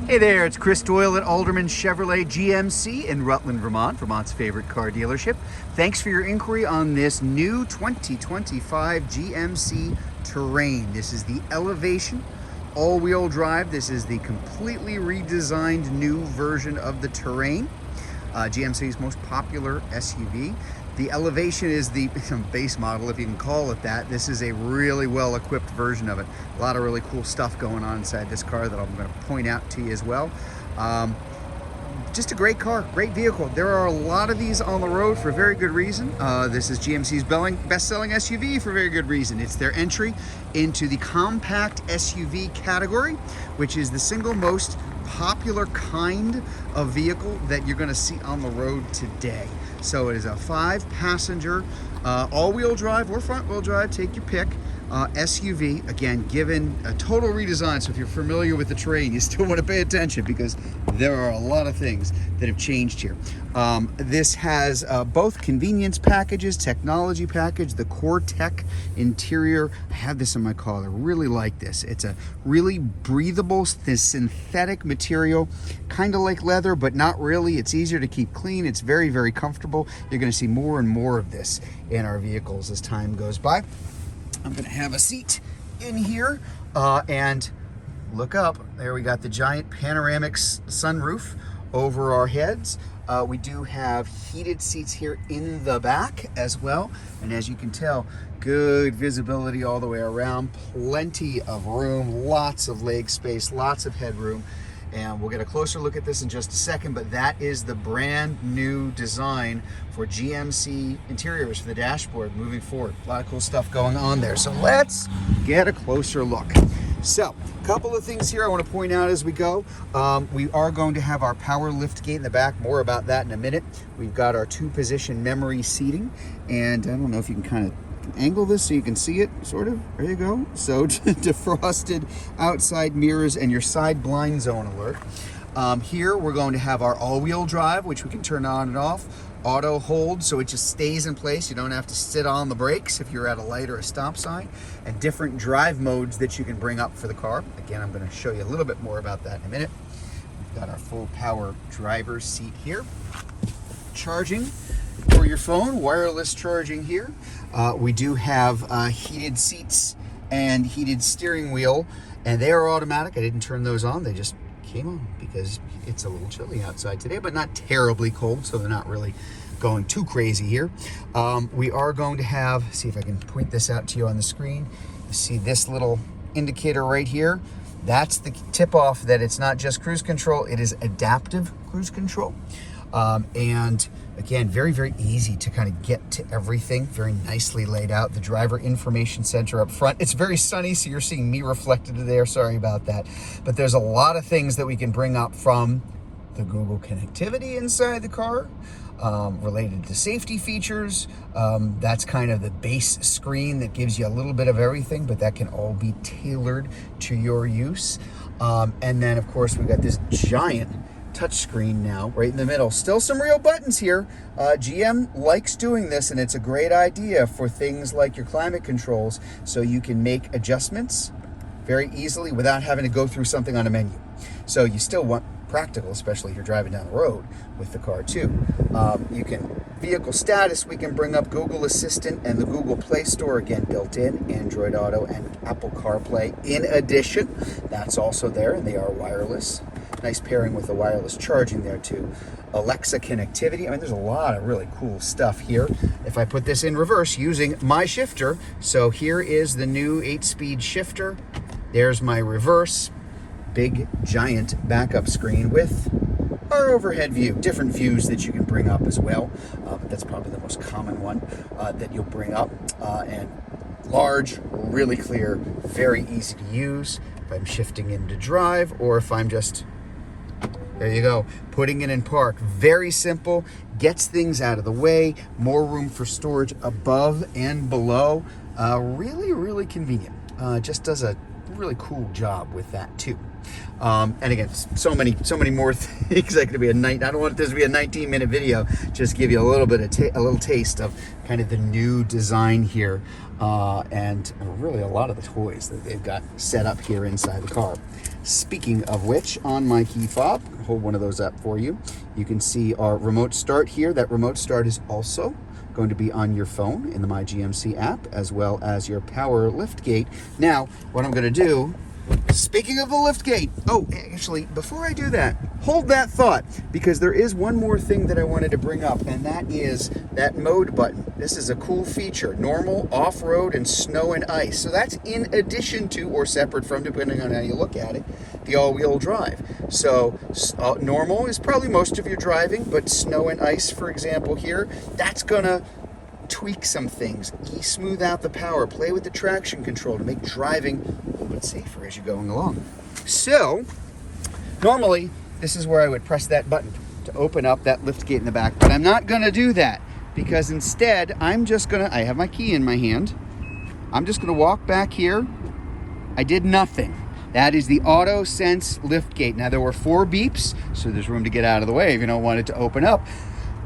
Hey there, it's Chris Doyle at Alderman Chevrolet GMC in Rutland, Vermont, Vermont's favorite car dealership. Thanks for your inquiry on this new 2025 GMC Terrain. This is the Elevation all-wheel drive. This is the completely redesigned new version of the Terrain, GMC's most popular SUV. The Elevation is the base model, if you can call it that. This is a really well-equipped version of it. A lot of really cool stuff going on inside this car that I'm going to point out to you as well. Just a great car, great vehicle. There are a lot of these on the road for a very good reason. This is GMC's best-selling SUV for a very good reason. It's their entry into the compact SUV category, which is the single most popular kind of vehicle that you're going to see on the road today. So it is a 5-passenger all-wheel drive or front-wheel drive, take your pick, SUV, again, given a total redesign. So if you're familiar with the Terrain, you still want to pay attention because there are a lot of things that have changed here. This has both convenience packages, technology package, the core tech interior. I have this in my car. I really like this. It's a really breathable, this synthetic material, kind of like leather, but not really. It's easier to keep clean. It's very, very comfortable. You're going to see more and more of this in our vehicles as time goes by. I'm going to have a seat in here and look up. There we got the giant panoramic sunroof over our heads. We do have heated seats here in the back as well. And as you can tell, good visibility all the way around, plenty of room, lots of leg space, lots of headroom. And we'll get a closer look at this in just a second, but that is the brand new design for GMC interiors for the dashboard moving forward. A lot of cool stuff going on there. So let's get a closer look. So, a couple of things here I want to point out as we go. We are going to have our power lift gate in the back. More about that in a minute. We've got our 2-position memory seating, and I don't know if you can kind of angle this so you can see it, sort of. There you go. So defrosted outside mirrors and your side blind zone alert. Here we're going to have our all-wheel drive, which we can turn on and off. Auto hold, so it just stays in place. You don't have to sit on the brakes if you're at a light or a stop sign. And different drive modes that you can bring up for the car. Again, I'm going to show you a little bit more about that in a minute. We've got our full power driver's seat here. Charging for your phone, wireless charging here. We do have heated seats and heated steering wheel, and they are automatic. I didn't turn those on. They just came on because it's a little chilly outside today, but not terribly cold, so they're not really going too crazy here. We are going to have, see if I can point this out to you on the screen. You see this little indicator right here. That's the tip-off that it's not just cruise control, it is adaptive cruise control. And again, very, very easy to kind of get to everything. Very nicely laid out. The driver information center up front. It's very sunny, so you're seeing me reflected there. Sorry about that. But there's a lot of things that we can bring up from the Google connectivity inside the car, related to safety features. That's kind of the base screen that gives you a little bit of everything, but that can all be tailored to your use. And then, of course, we've got this giant touchscreen now right in the middle. Still some real buttons here. GM likes doing this, and it's a great idea for things like your climate controls, so you can make adjustments very easily without having to go through something on a menu. So you still want practical, especially if you're driving down the road with the car too. You can vehicle status, we can bring up Google Assistant and the Google Play Store, again built in, Android Auto and Apple CarPlay in addition. That's also there, and they are wireless. Nice pairing with the wireless charging there too. Alexa connectivity. I mean, there's a lot of really cool stuff here. If I put this in reverse using my shifter, so here is the new 8-speed shifter. There's my reverse. Big giant backup screen with our overhead view. Different views that you can bring up as well, but that's probably the most common one that you'll bring up. And large, really clear, very easy to use if I'm shifting into drive, or if I'm just, there you go, putting it in park. Very simple, gets things out of the way, more room for storage above and below. Really, really convenient. Just does a really cool job with that too. And again, so many more things. That could be a night. I don't want this to be a 19-minute video. Just give you a little bit of a little taste of kind of the new design here, and really a lot of the toys that they've got set up here inside the car. Speaking of which, on my key fob, hold one of those up for you. You can see our remote start here. That remote start is also going to be on your phone in the My GMC app, as well as your power lift gate. Now, what I'm going to do, speaking of the lift gate, oh, actually, before I do that, hold that thought, because there is one more thing that I wanted to bring up, and that is that mode button. This is a cool feature: normal, off-road, and snow and ice. So that's in addition to, or separate from, depending on how you look at it, the all-wheel drive. So normal is probably most of your driving, but snow and ice, for example, here, that's gonna tweak some things, smooth out the power, play with the traction control to make driving a little bit safer as you're going along. So normally this is where I would press that button to open up that lift gate in the back, but I'm not gonna do that, because instead I have my key in my hand. I'm just gonna walk back here. I did nothing. That is the auto sense lift gate. Now, there were 4 beeps, so there's room to get out of the way if you don't want it to open up.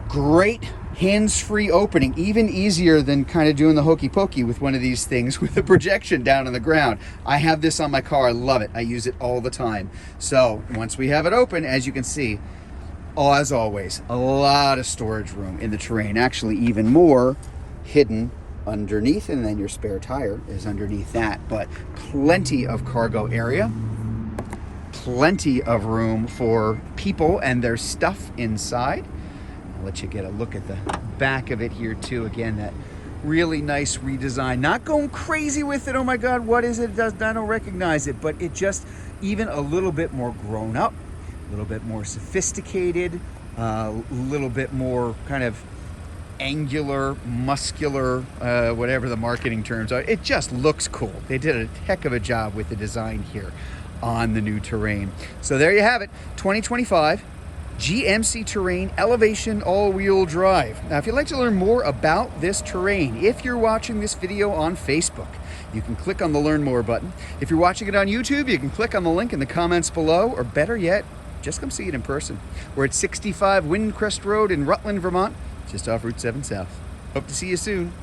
Great hands-free opening, even easier than kind of doing the hokey pokey with one of these things with the projection down on the ground. I have this on my car. I love it. I use it all the time. So once we have it open, as you can see, as always, a lot of storage room in the Terrain. Actually, even more hidden underneath, and then your spare tire is underneath that. But plenty of cargo area, plenty of room for people and their stuff inside. I'll let you get a look at the back of it here too. Again, that really nice redesign. Not going crazy with it. Oh my God, what is it? I don't recognize it, but it just even a little bit more grown up, a little bit more sophisticated, a little bit more kind of angular, muscular, whatever the marketing terms are. It just looks cool. They did a heck of a job with the design here on the new Terrain. So there you have it, 2025 GMC Terrain Elevation all-wheel drive. Now, if you'd like to learn more about this Terrain, if you're watching this video on Facebook, you can click on the Learn More button. If you're watching it on YouTube, you can click on the link in the comments below, or better yet, just come see it in person. We're at 65 Windcrest Road in Rutland, Vermont, just off Route 7 South. Hope to see you soon.